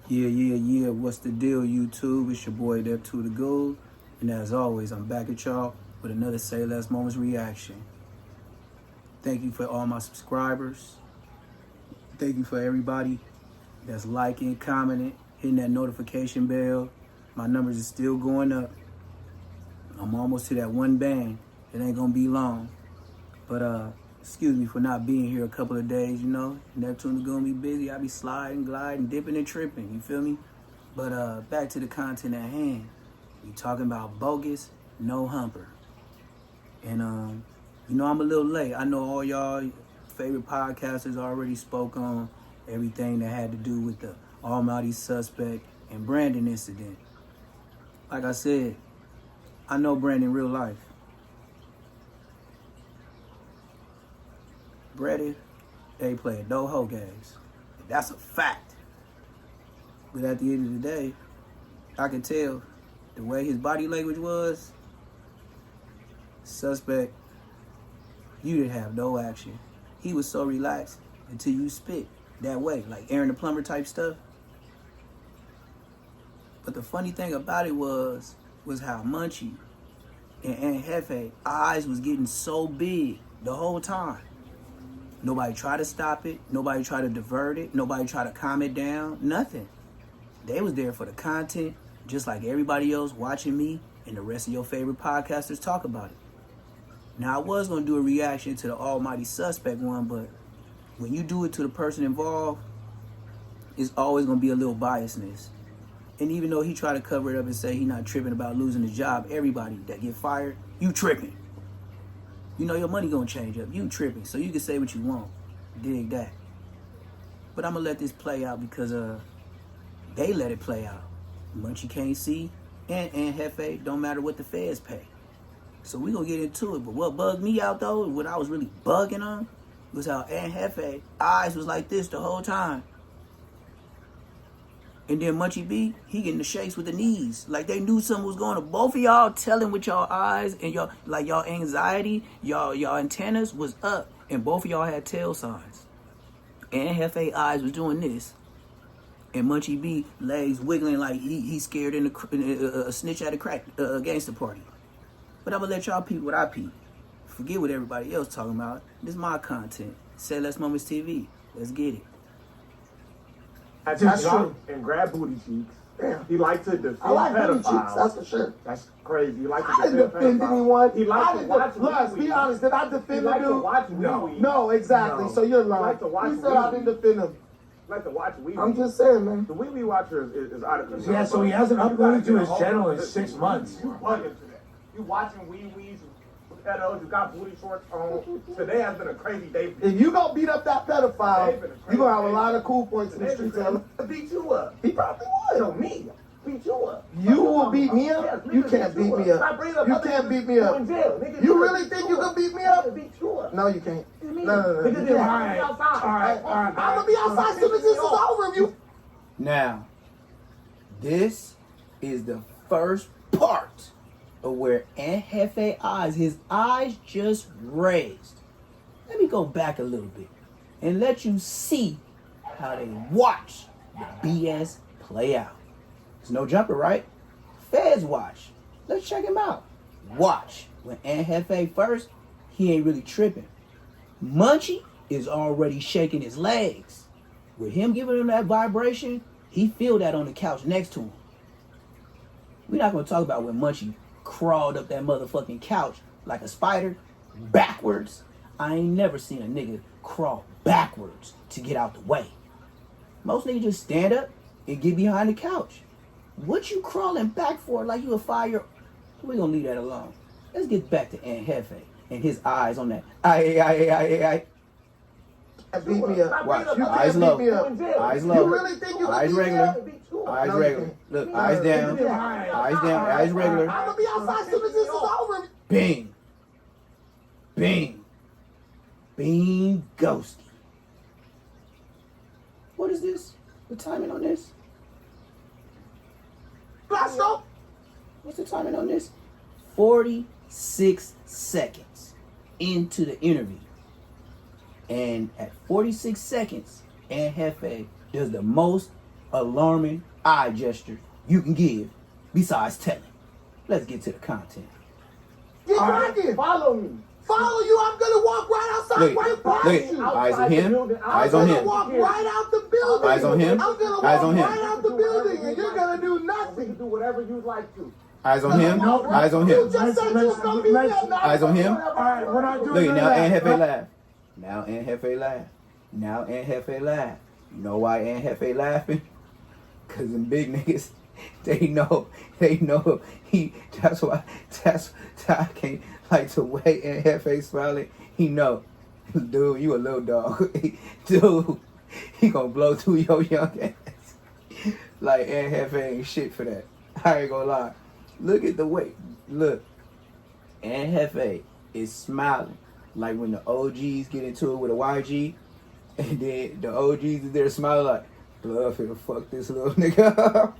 Yeah. What's the deal, YouTube? It's your boy, Dev to the Gold. And as always, I'm back at y'all with another Say Less Moments reaction. Thank you for all my subscribers. Thank you for everybody that's liking, commenting, hitting that notification bell. My numbers are still going up. I'm almost to that one band. It ain't gonna be long. But excuse me for not being here a couple of days, you know. Neptune's gonna be busy. I be sliding, gliding, dipping and tripping, you feel me? But back to the content at hand. We talking about Bogus No Humper. And you know, I'm a little late. I know all y'all favorite podcasters already spoke on everything that had to do with the Almighty Suspect and Brandon incident. Like I said, I know Brandon in real life. Brady, they play no hoe games. That's a fact. But at the end of the day, I can tell the way his body language was, suspect, you didn't have no action. He was so relaxed until you spit that way, like Aaron the Plumber type stuff. But the funny thing about it was how Munchie and Jefe eyes was getting so big the whole time. Nobody tried to stop it. Nobody tried to divert it. Nobody tried to calm it down. Nothing. They was there for the content, just like everybody else watching me and the rest of your favorite podcasters talk about it. Now, I was going to do a reaction to the Almighty Suspect one, but when you do it to the person involved, it's always going to be a little biasness. And even though he tried to cover it up and say he not tripping about losing his job, everybody that get fired, you tripping. You know your money gonna change up. You tripping, so you can say what you want. Dig that. But I'm gonna let this play out because they let it play out. Munchie can't see, and Jefe don't matter what the feds pay. So we gonna get into it. But what bugged me out though, what I was really bugging on, was how Jefe eyes was like this the whole time. And then Munchie B, he getting the shakes with the knees. Like they knew something was going on. Both of y'all telling with y'all eyes and y'all anxiety, y'all antennas was up. And both of y'all had tail signs. And Jefe eyes was doing this. And Munchie B legs wiggling like he scared in a snitch at a crack gangster party. But I'm gonna let y'all peep what I peep. Forget what everybody else talking about. This is my content. Say Less Moments TV. Let's get it. That's true. And grab booty cheeks. Damn. He liked to defend I like booty cheeks, pedophiles. that's for sure. That's crazy. He liked to I didn't defend pedophiles. anyone. He liked to watch Let's be honest, did I defend He him? liked to watch No, exactly. No. So you're He lying. liked to watch He said I didn't defend him. Like to watch wee. I'm just saying, man. The wee watcher is out of control. Yeah, so he hasn't uploaded to his channel in 6 months. You bugging to that. You watching wee-wees, pedos, you got booty shorts on. Today has been a crazy day for you. If you gonna beat up that pedophile, you're gonna have a lot of cool points in the streets. Beat you up. He probably would. No, me. Beat you up. You will beat me up? Yes, You can't beat me up. You can't beat me up. You really think you can beat me up? Beat you up. No, you can't. No. Alright. I'm gonna be outside as soon as this is over. If you. Now, this is the first part of where Jefe eyes, his eyes just raised. Let me go back a little bit and let you see how they watch the BS play out. It's no jumper, right? Feds watch. Let's check him out. Watch. When Jefe first, he ain't really tripping. Munchie is already shaking his legs. With him giving him that vibration, he feel that on the couch next to him. We're not going to talk about when Munchie crawled up that motherfucking couch like a spider, backwards. I ain't never seen a nigga crawl backwards to get out the way. Most niggas just stand up and get behind the couch. What you crawling back for like you a fire? We're going to leave that alone. Let's get back to Jefe and his eyes on that. Aye. Beat me up. Watch. You Eyes can't low. beat me up. Eyes low. You really think you can Eyes beat me regular. up? Eyes No, you regular. can't. Look, eyes down. Eyes down. Eyes regular. I'm gonna be outside as soon as this is over. Bing. Bing. Bing ghosty. What is this? The timing on this? Crashout. What's the timing on this? 46 seconds into the interview. And at 46 seconds, Jefe does the most alarming eye gesture you can give besides telling? Let's get to the content. Get cracking. Follow me. Follow you. I'm gonna walk right outside Look, right past look. you. Eyes on him. Eyes on I'm gonna him. walk right out the building. Eyes on him. I'm gonna Eyes walk on him. right out the building, and you're gonna do We can nothing. do whatever you'd like to. Eyes on him. Eyes on You him. just said you was gonna be there. Now Eyes on him. All right, we're not doing Look, now that. Aunt Jefe laugh. Now Aunt Jefe laugh. Now Aunt Jefe laugh. You know why Aunt Jefe laughing? Cause them big niggas, they know that's why I can't like the way Aunt Jefe smiling. He know, dude, you a little dog. Dude, he gonna blow through your young ass. Like Aunt Jefe ain't shit for that. I ain't gonna lie. Look at the way. Look, Aunt Jefe is smiling like when the OGs get into it with a YG, and then the OGs is there smiling like, blood finna fuck this little nigga up.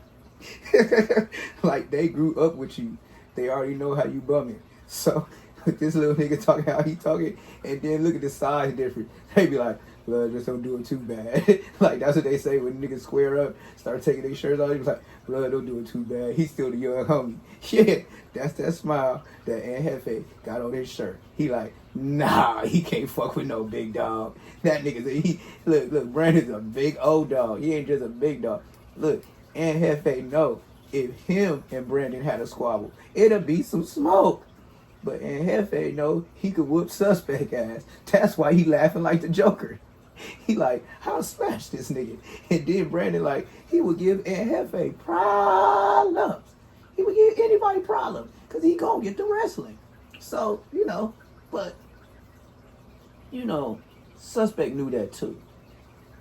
Like they grew up with you. They already know how you bumming. So this little nigga talking how he talking, and then look at the size difference. They be like, blood, just don't do it too bad. Like that's what they say when niggas square up, start taking their shirts off. He was like, blood, don't do it too bad. He's still the young homie. Yeah, that's that smile that Aunt Jefe got on his shirt. He like, nah, he can't fuck with no big dog. That nigga, look, Brandon's a big old dog. He ain't just a big dog. Look, Aunt Jefe know if him and Brandon had a squabble, it'll be some smoke. But Aunt Jefe know he could whoop suspect ass. That's why he laughing like the Joker. He like, how smash this nigga? And then Brandon like, he would give Aunt Jefe problems. He would give anybody problems because he gonna get the wrestling. So, but, suspect knew that too.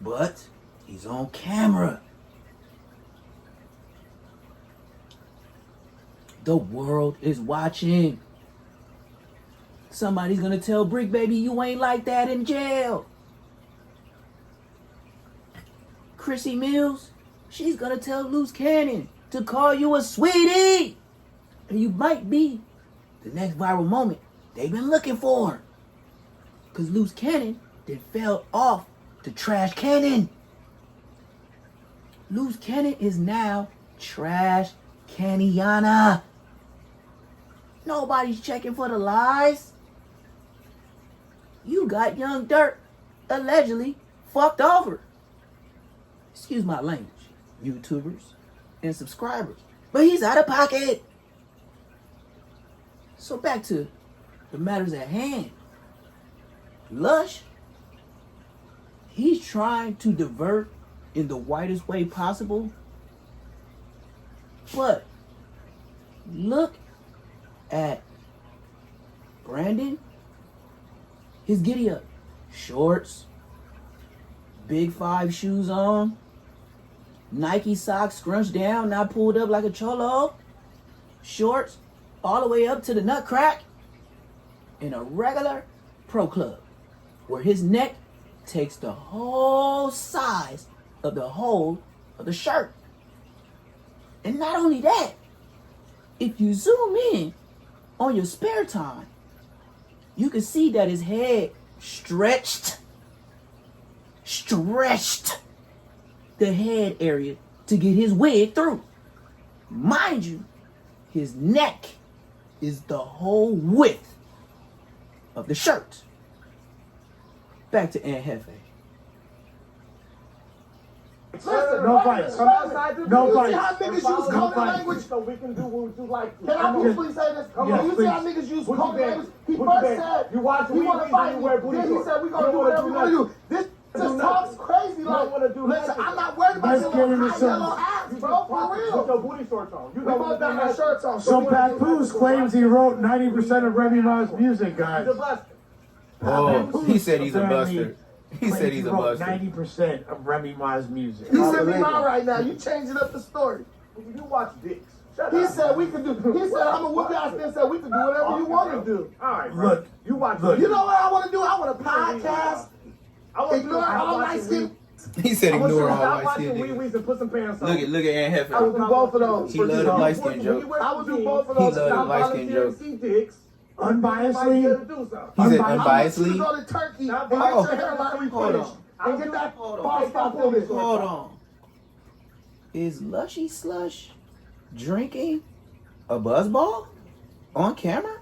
But he's on camera. The world is watching. Somebody's gonna tell Brick Baby you ain't like that in jail. Chrissy Mills, she's gonna tell Loose Cannon to call you a sweetie. And you might be the next viral moment they've been looking for. Cause Loose Cannon then fell off the Trash Cannon. Loose Cannon is now Trash Canniana. Nobody's checking for the lies. You got Young Dirt allegedly fucked over. Excuse my language, YouTubers and subscribers. But he's out of pocket. So back to the matters at hand. Lush, he's trying to divert in the whitest way possible. But look at Brandon. His giddy up. Shorts. Big 5 shoes on. Nike socks scrunched down, not pulled up like a cholo. Shorts all the way up to the nut crack. In a regular pro club. Where his neck takes the whole size of the whole of the shirt. And not only that, if you zoom in on your spare time, you can see that his head stretched the head area to get his wig through. Mind you, his neck is the whole width of the shirt. Back to Aunt Jefe. Listen, No fights. No You see how fights. niggas use No coded fights. language? So we can do what you like to. Can I briefly say this? Yes, You see how niggas use Put your coded bed. language? He Put your first bed. said You watch he Wee want to Wees fight and you me. wear booty Then he shorts. said we You gonna don't do wanna whatever do we want to do. nothing. This Do just nothing. talks crazy. You Like, don't wanna do listen, nothing. I'm not worried about Let's your get little into high some- yellow ass, You bro. just For put real. your booty shorts on. You We don't both wanna got do our nothing. shirts on. So Papoose claims he wrote 90% of Remy Ma's music, He's guys. a buster. Oh, he said he's a Apparently buster. He said he's a wrote buster. 90% of Remy Ma's music. He sent me mine right now. You changing up the story. You watch dicks. Shut He up. said we could do. He said I'm a whoop ass. Then said we could do whatever you want to do. All right, bro. Look, You watch. look. You know what I want to do? I want a podcast. I want Ignore all light skin. He said I want you ignore to all stop light watching skinned Wee niggas. Wees and put some pants on. Look at Aunt Jefe. I would do both of those. He for love sure. the light skin joke. I would do both of He those. love the I'm light skin volunteer joke. to see dicks. Unbiasedly, He said I want you to unbiasedly. go to Turkey and Stop get Oh, your hairline hold replenished on. and get that Hold on. false stop on it. Hold on. Is Lushy Slush drinking a buzzball on camera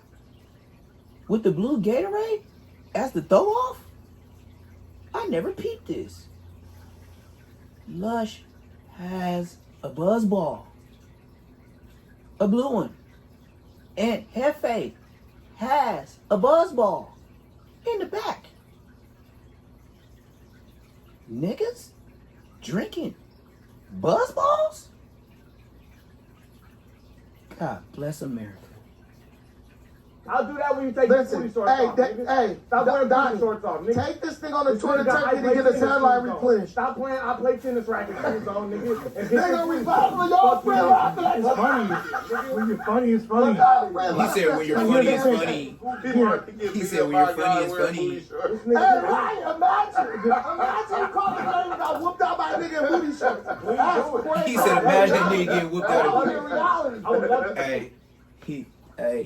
with the blue Gatorade as the throw off? I never peeped this. Lush has a buzzball, a blue one, and Jefe has a buzzball in the back. Niggas drinking buzzballs? God bless America. I'll do that when you take Listen, your booty shorts off. Nigga. Stop wearing booty shorts off, nigga. Take this thing on the Twitter Nigga, I turkey to play get a tennis satellite shoes on. replenished. Stop playing. I play tennis racket shoes on, nigga. And Nigga, we finally your friend after that. It's funny. When you're funny, it's funny. He said when you're funny, it's funny. He said when you're funny, it's funny. Hey, right, imagine you called his name and got whooped out by a nigga in booty shorts. That's crazy. He said imagine that nigga getting whooped That's out fucking of reality. I would love to.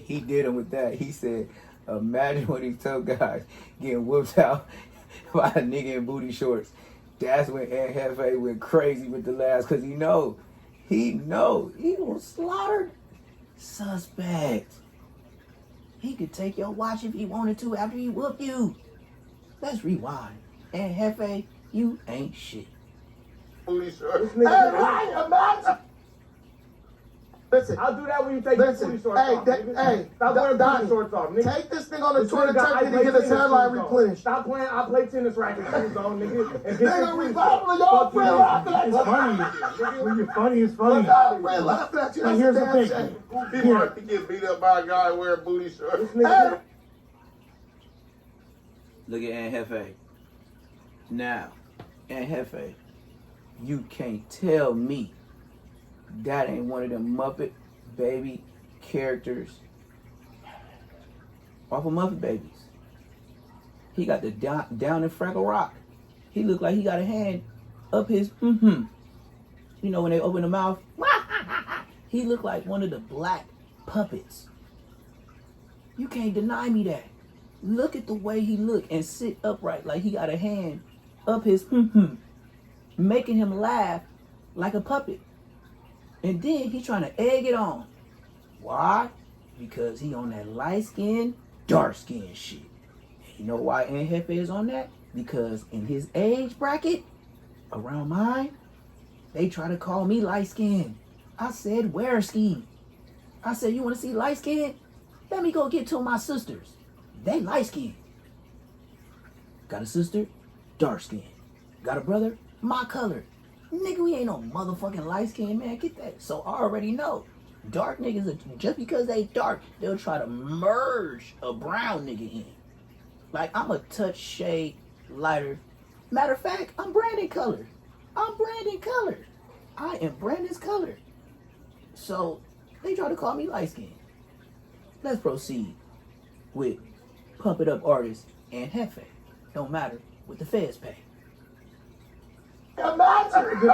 he did him with that. He said, imagine when these tough guys getting whooped out by a nigga in booty shorts. That's when Jefe went crazy with the laughs, because he gonna slaughter suspect. He could take your watch if he wanted to after he whooped you. Let's rewind. And Jefe, you ain't shit. Booty shorts. Hey, right, imagine. Listen, I'll do that when you take your booty shorts off. Nigga. Stop wearing booty shorts off, nigga. Take this thing on the Twitter turkey to get a satellite replenished. Stop playing. I play tennis racket shoes on, nigga. And Nigga, we finally your friend after that. It's funny. When you're funny, it's funny. Friend laughing at you. Now, That's here's a the damn thing. shame. People have to get beat up by a guy wearing booty shorts. Hey, Look at Aunt Jefe. Now, Aunt Jefe, you can't tell me that ain't one of them Muppet Baby characters off of Muppet Babies. He got the down in Fraggle Rock. He looked like he got a hand up his You know when they open the mouth? He looked like one of the black puppets. You can't deny me that. Look at the way he look and sit upright like he got a hand up his making him laugh like a puppet. And then he trying to egg it on. Why? Because he on that light skin, dark skin shit. And you know why Aunt Jefe is on that? Because in his age bracket, around mine, they try to call me light skin. I said, where ski? I said, you want to see light skin? Let me go get two of my sisters. They light skin. Got a sister? Dark skin. Got a brother? My color. Nigga, we ain't no motherfucking light skin, man. Get that. So I already know. Dark niggas, just because they dark, they'll try to merge a brown nigga in. Like, I'm a touch shade lighter. Matter of fact, I'm Brandon color. I'm Brandon color. I am Brandon's color. So they try to call me light skin. Let's proceed with Pump It Up artist and Jefe. Don't matter what the feds pay. imagine you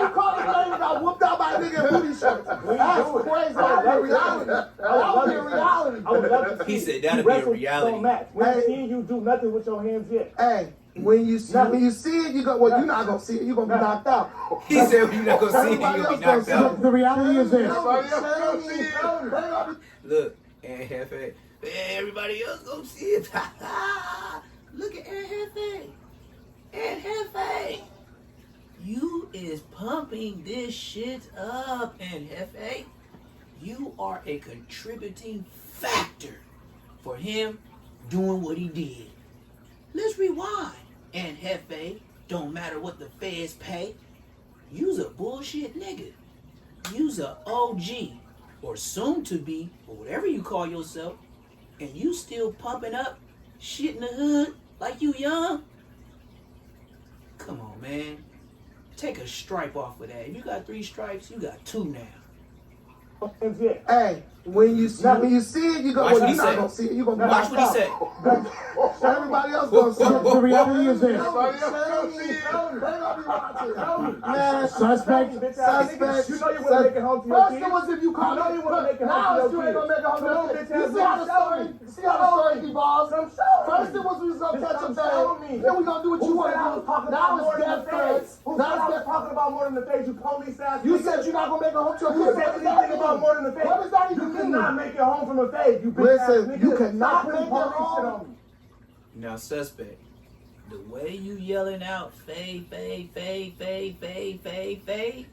called his name and got whooped out by a nigga in booty shorts. That's crazy. That would be reality. That would be reality. I would love to see He said that'd you be a wrestle reality. so match. We ain't seen you do nothing with your hands yet. Hey, when you see it, you go. Well, you're not gonna see it. You're gonna be knocked out. He said you're not gonna see it, you're gonna be knocked out. The reality is this. Look, Aunt Jefe. Everybody else gonna see it. Look at Aunt Jefe. Aunt Jefe. You is pumping this shit up, Aunt Jefe. You are a contributing factor for him doing what he did. Let's rewind. Aunt Jefe, don't matter what the feds pay. You's a bullshit nigga. You's a OG, or soon to be, or whatever you call yourself, and you still pumping up shit in the hood like you young? Come on, man. Take a stripe off of that. If you got 3 stripes, you got 2 now. Hey, when you see it, you go. Watch Well, what he you're not say. gonna see it. You're gonna be Watch knocked what he out. say. Everybody else gonna see it. The reality is this. Man, Suspect. You know you wanna make it home to your First kids. it was if you call You know you wanna make it home now to it's you your ain't gonna make it home to kids. your Come on, kids. bitch, You see how the story evolves? First it was we was gonna catch a tell me. Then we gonna do what you want to do. Now it's death threats. Who said I was talking about more than the feds? You police ass. You said you're not gonna make a home to a You said anything about more than the feds. What does that even You mean? cannot make it home from a feds. You bitch ass Listen, nigga. you cannot Stop make putting it police home. shit on me. Now, suspect, the way you yelling out fade, fade, fade, fade, fade, fade, fade,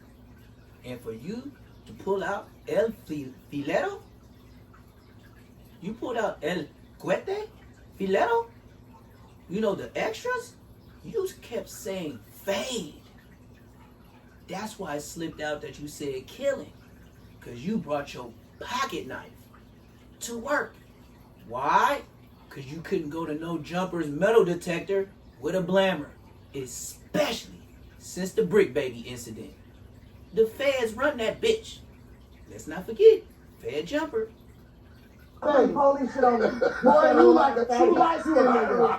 and for you to pull out el filero, you pulled out el cuete filero, you know the extras, you kept saying fade. That's why it slipped out that you said killing, because you brought your pocket knife to work. Why? Because you couldn't go to no jumper's metal detector with a blammer, especially since the Brick Baby incident. The feds run that bitch. Let's not forget, Fed Jumper. Putting police shit on me. Boy, you like a true light-skinned nigga. You a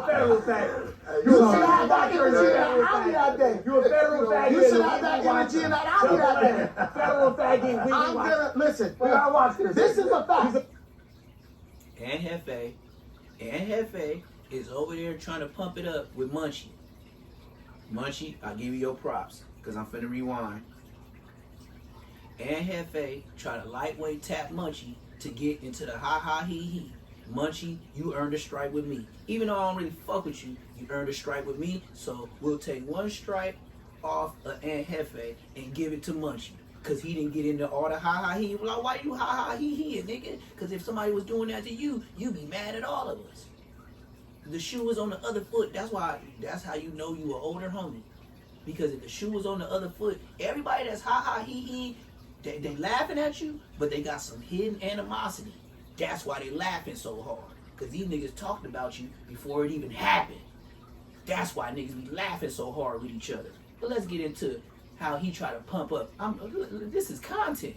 federal fag. You should have that energy in that alley that day. You a federal fag. You should have that energy in that alley that day. Federal faggy. We I'm watch. gonna listen. We gotta watch this. This is a fact. And Jefe is over there trying to pump it up with Munchie. Munchie, I'll give you your props, because I'm finna rewind. And Jefe try to lightweight tap Munchie to get into the ha ha he he. Munchie, you earned a stripe with me. Even though I don't really fuck with you, you earned a stripe with me, so we'll take one stripe off of Aunt Jefe and give it to Munchie. Cause he didn't get into all the ha ha he. Like, why you ha ha he he, nigga? Cause if somebody was doing that to you, you'd be mad at all of us. The shoe was on the other foot. That's how you know you an older homie. Because if the shoe was on the other foot, everybody that's ha ha he he, they laughing at you, but they got some hidden animosity. That's why they laughing so hard. Cause these niggas talked about you before it even happened. That's why niggas be laughing so hard with each other. But let's get into how he tried to pump up. This is content.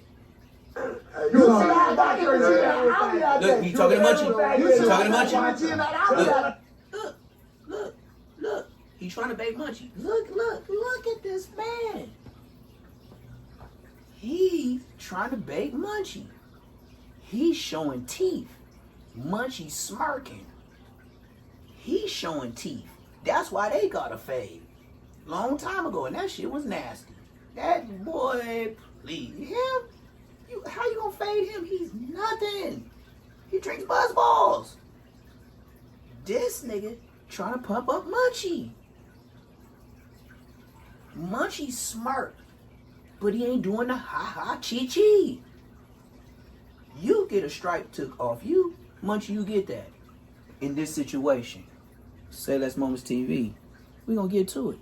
You should have that energy in that alley that day. Look, he talking to Munchie. You He should talking to have that Munchie. energy in that alley that day. Look. He trying to bait Munchie. Look at this man. He's trying to bait Munchie. He's showing teeth. Munchie's smirking. He's showing teeth. That's why they got a fade. Long time ago, and that shit was nasty. That boy, please, him? How you gonna fade him? He's nothing. He drinks buzz balls. This nigga trying to pump up Munchie. Munchie smirk, but he ain't doing the ha-ha chi-chi. You get a stripe took off you, Munchie, you get that. In this situation, Say Less Moments TV, we gonna get to it.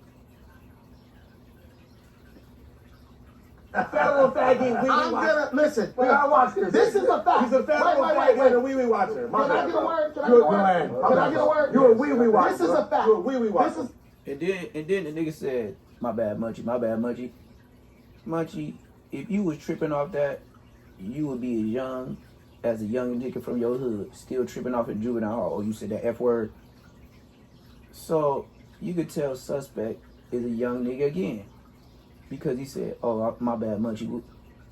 Federal faggy. I'm gonna listen. We gotta watch this. This is a fact. He's a federal faggy and a wee wee watcher. Can I get a word? Can I get a word? Can I get a word? You a wee wee watcher. This is a fact. You a wee wee watcher. And then the nigga said, my bad, Munchie. Munchie, if you was tripping off that, you would be as young as a young nigga from your hood, still tripping off in juvenile hall. Oh, you said that F word. So you could tell suspect is a young nigga again. Because he said, oh, my bad, Munchie.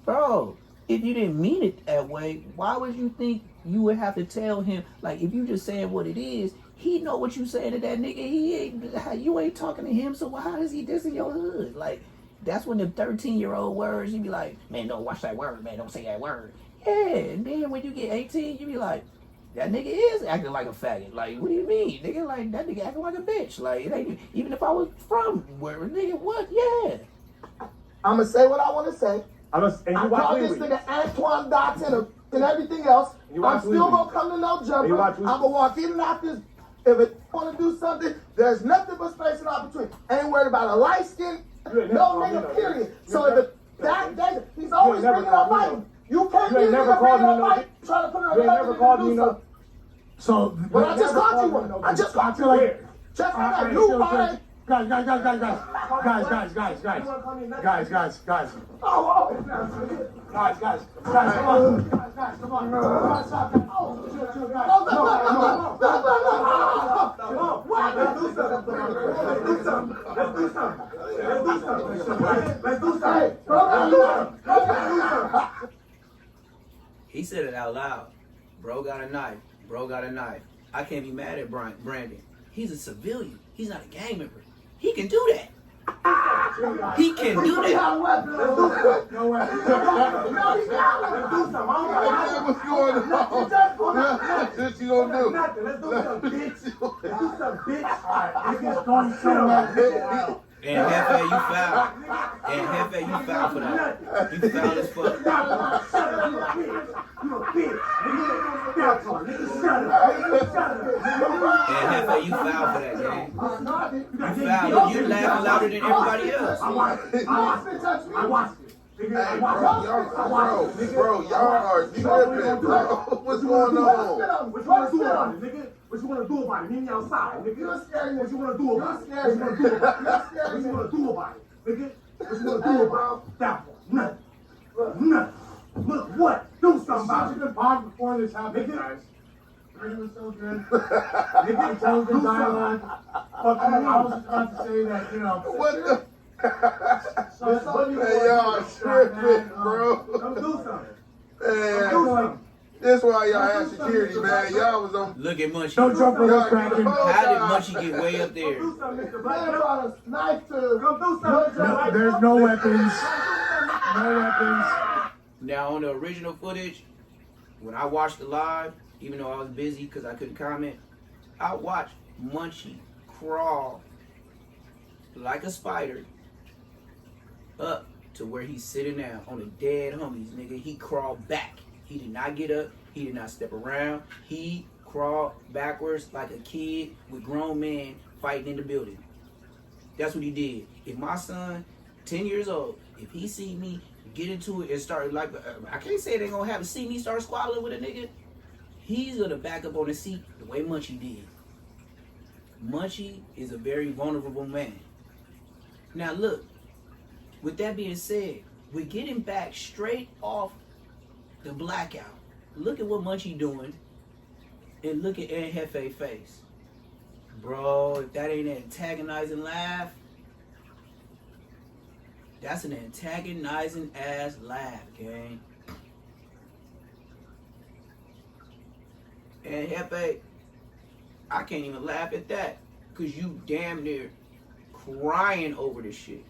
Bro, if you didn't mean it that way, why would you think you would have to tell him? Like, if you just saying what it is, he know what you saying to that nigga. You ain't talking to him, so how is he dissing your hood? Like, that's when the 13-year-old words, you be like, man, don't watch that word, man, don't say that word. Yeah, and then when you get 18, you be like, that nigga is acting like a faggot. Like, what do you mean? Nigga, like, that nigga acting like a bitch. Like, it ain't, even if I was from where, nigga, what? Yeah. I'm gonna say what I want to say. And I you watch call Wee this Wee. nigga Antoine Dotson and everything else. You I'm watch still Wee Wee. gonna come to no You jumper. watch I'm Wee Wee. gonna walk in and out this. If it want to do something, there's nothing but space and opportunity. Ain't worried about a light skin, You ain't no never called me nigga, no period. bitch. So You if that he's always never bringing up called me fighting. no- You can't You be ain't never nigga called bringing me up no fighting, trying to put You ain't another never nigga called to me do no. something. So, But I just never caught you called me one. no I just bitch. caught you like- one. Just like that. You alright? guys. Oh, Come on. Guys, come on. Stop that. He said it out loud. Bro got a knife. I can't be mad at Brandon. He's a civilian. He's not a gang member. He can do that. He can do that. No weapon. What's going on? What you gonna do? Nothing. Let's do some bitch. Let's do some bitch. Niggas don't show up. And Jefe, you foul. And Jefe, you foul for that. You foul as fuck. Shut up, you a bitch. Shut up. And Jefe, you foul for that, gang. You foul. You laughing louder than everybody else. I watched it. Hey, bro, y'all are tripping, bro. What's going on? What you wanna do about it, nigga? What you wanna do about it? Meet me outside, nigga. What you wanna do about it? What you wanna do about it? What you wanna do about it, nigga? What you wanna do about it? That one. Nothing. Look, what? Do something about Such it. a good pod before this happened, guys. It was so good. Nigga, Intelligent dialogue. Fucking, I was just about to say that, you know. What the? So Hey, y'all tripping, bro. Come do something. Man, that's why y'all had security, man. Y'all was on. Look at Munchie. Don't jump with us, Kraken. How did Munchie get way up there? Do something, Mr. Man Black. brought a knife to Come do something, Mr. No, Black. there's no weapons. No weapons. Now, on the original footage, when I watched it live, even though I was busy because I couldn't comment, I watched Munchie crawl like a spider up to where he's sitting now on the dead homies, nigga. He crawled back. He did not get up. He did not step around. He crawled backwards like a kid with grown men fighting in the building. That's what he did. If my son, 10 years old, if he see me get into it and start like, I can't say it ain't gonna happen, see me start squabbling with a nigga, he's gonna back up on the seat the way Munchie did. Munchie is a very vulnerable man. Now look, with that being said, we're getting back straight off the blackout. Look at what Munchie doing, and look at Aunt Jefe's face. Bro, if that ain't an antagonizing laugh, that's an antagonizing ass laugh, gang. And Jefe, I can't even laugh at that, cause you damn near crying over this shit.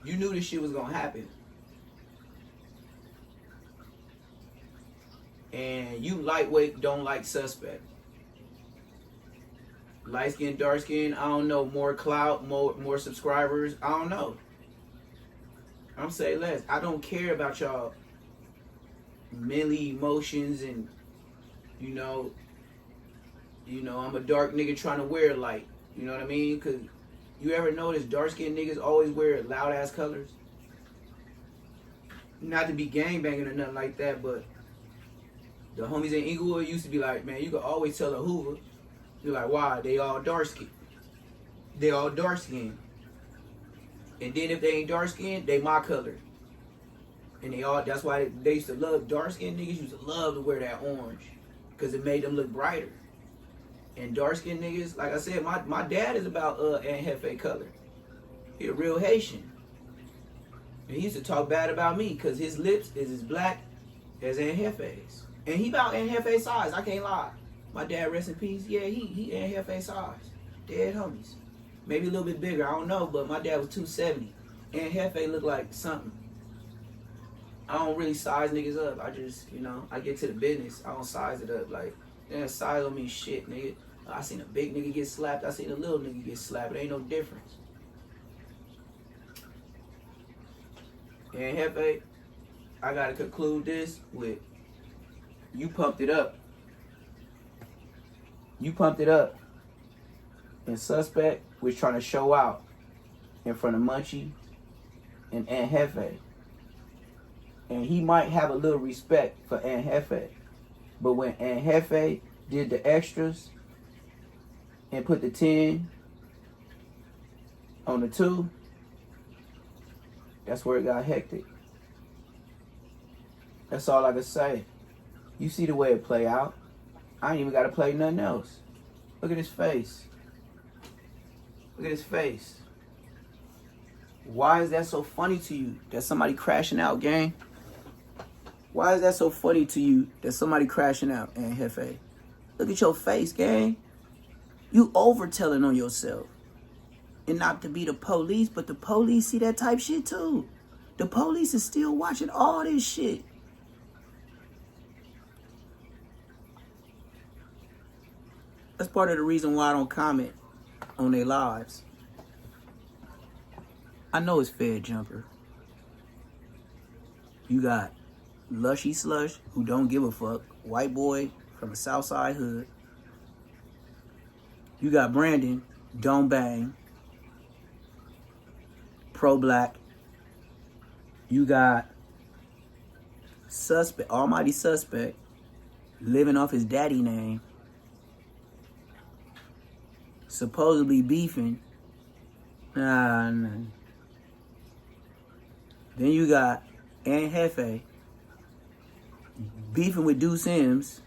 You knew this shit was gonna happen. And you lightweight don't like suspect. Light skin, dark skin, I don't know. More clout, more subscribers, I don't know. I'm saying less. I don't care about y'all manly emotions and you know, I'm a dark nigga trying to wear light. You know what I mean? Cause you ever notice dark skinned niggas always wear loud ass colors? Not to be gangbanging or nothing like that, but the homies in Inglewood used to be like, man, you could always tell a Hoover. You're like, why? They all dark skinned. They all dark skinned. And then if they ain't dark skinned, they my color. And that's why they used to love dark skinned niggas used to love to wear that orange. Because it made them look brighter. And dark skinned niggas, like I said, my dad is about Aunt Jefe color. He a real Haitian. And he used to talk bad about me because his lips is as black as Aunt Jefe's. And he about Aunt Jefe's size, I can't lie. My dad, rest in peace, yeah, he Aunt Jefe's size. Dead homies. Maybe a little bit bigger, I don't know, but my dad was 270. Aunt Jefe looked like something. I don't really size niggas up. I just, I get to the business. I don't size it up. Like, size don't mean shit, nigga. I seen a big nigga get slapped. I seen a little nigga get slapped. It ain't no difference. And Jefe, I gotta conclude this with, you pumped it up. You pumped it up. And suspect was trying to show out in front of Munchie and Aunt Jefe. And he might have a little respect for Aunt Jefe. But when Aunt Jefe did the extras and put the 10 on the 2, that's where it got hectic. That's all I can say. You see the way it play out. I ain't even got to play nothing else. Look at his face. Look at his face. Why is that so funny to you? That somebody crashing out, gang? Why is that so funny to you that somebody crashing out and Jefe? Look at your face, gang. You overtelling on yourself. And not to be the police, but the police see that type shit too. The police is still watching all this shit. That's part of the reason why I don't comment on their lives. I know it's fair, Jumper. You got Lushy Slush, who don't give a fuck, white boy from the Southside hood. You got Brandon, don't bang, pro-black. You got Suspect, Almighty Suspect, living off his daddy name, supposedly beefing. Nah. Then you got Aunt Jefe beefing with Deuce Sims.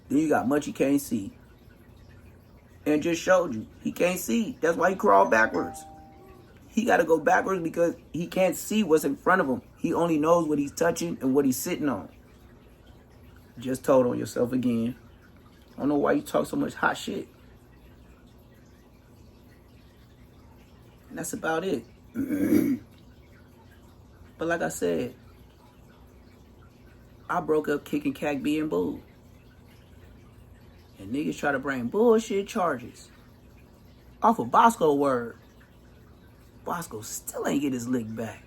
Then you got Much He Can't See. And just showed you, he can't see. That's why he crawled backwards. He got to go backwards because he can't see what's in front of him. He only knows what he's touching and what he's sitting on. Just told on yourself again. I don't know why you talk so much hot shit. And that's about it. But like I said, I broke up kicking Cack being booed. And niggas try to bring bullshit charges off of Bosco word. Bosco still ain't get his lick back.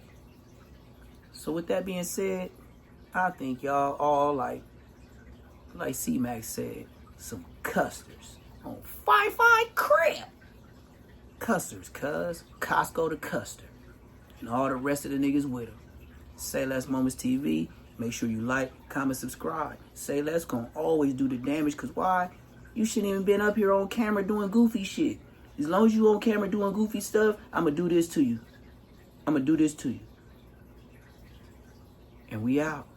So with that being said, I think y'all all like C-Max said, some custers on Fi-Fi crap. Custers, cuz. Costco to Custer. And all the rest of the niggas with him. Say Less Moments TV. Make sure you like, comment, subscribe. Say Less gonna always do the damage, cause why? You shouldn't even been up here on camera doing goofy shit. As long as you on camera doing goofy stuff, I'ma do this to you. I'ma do this to you. And we out.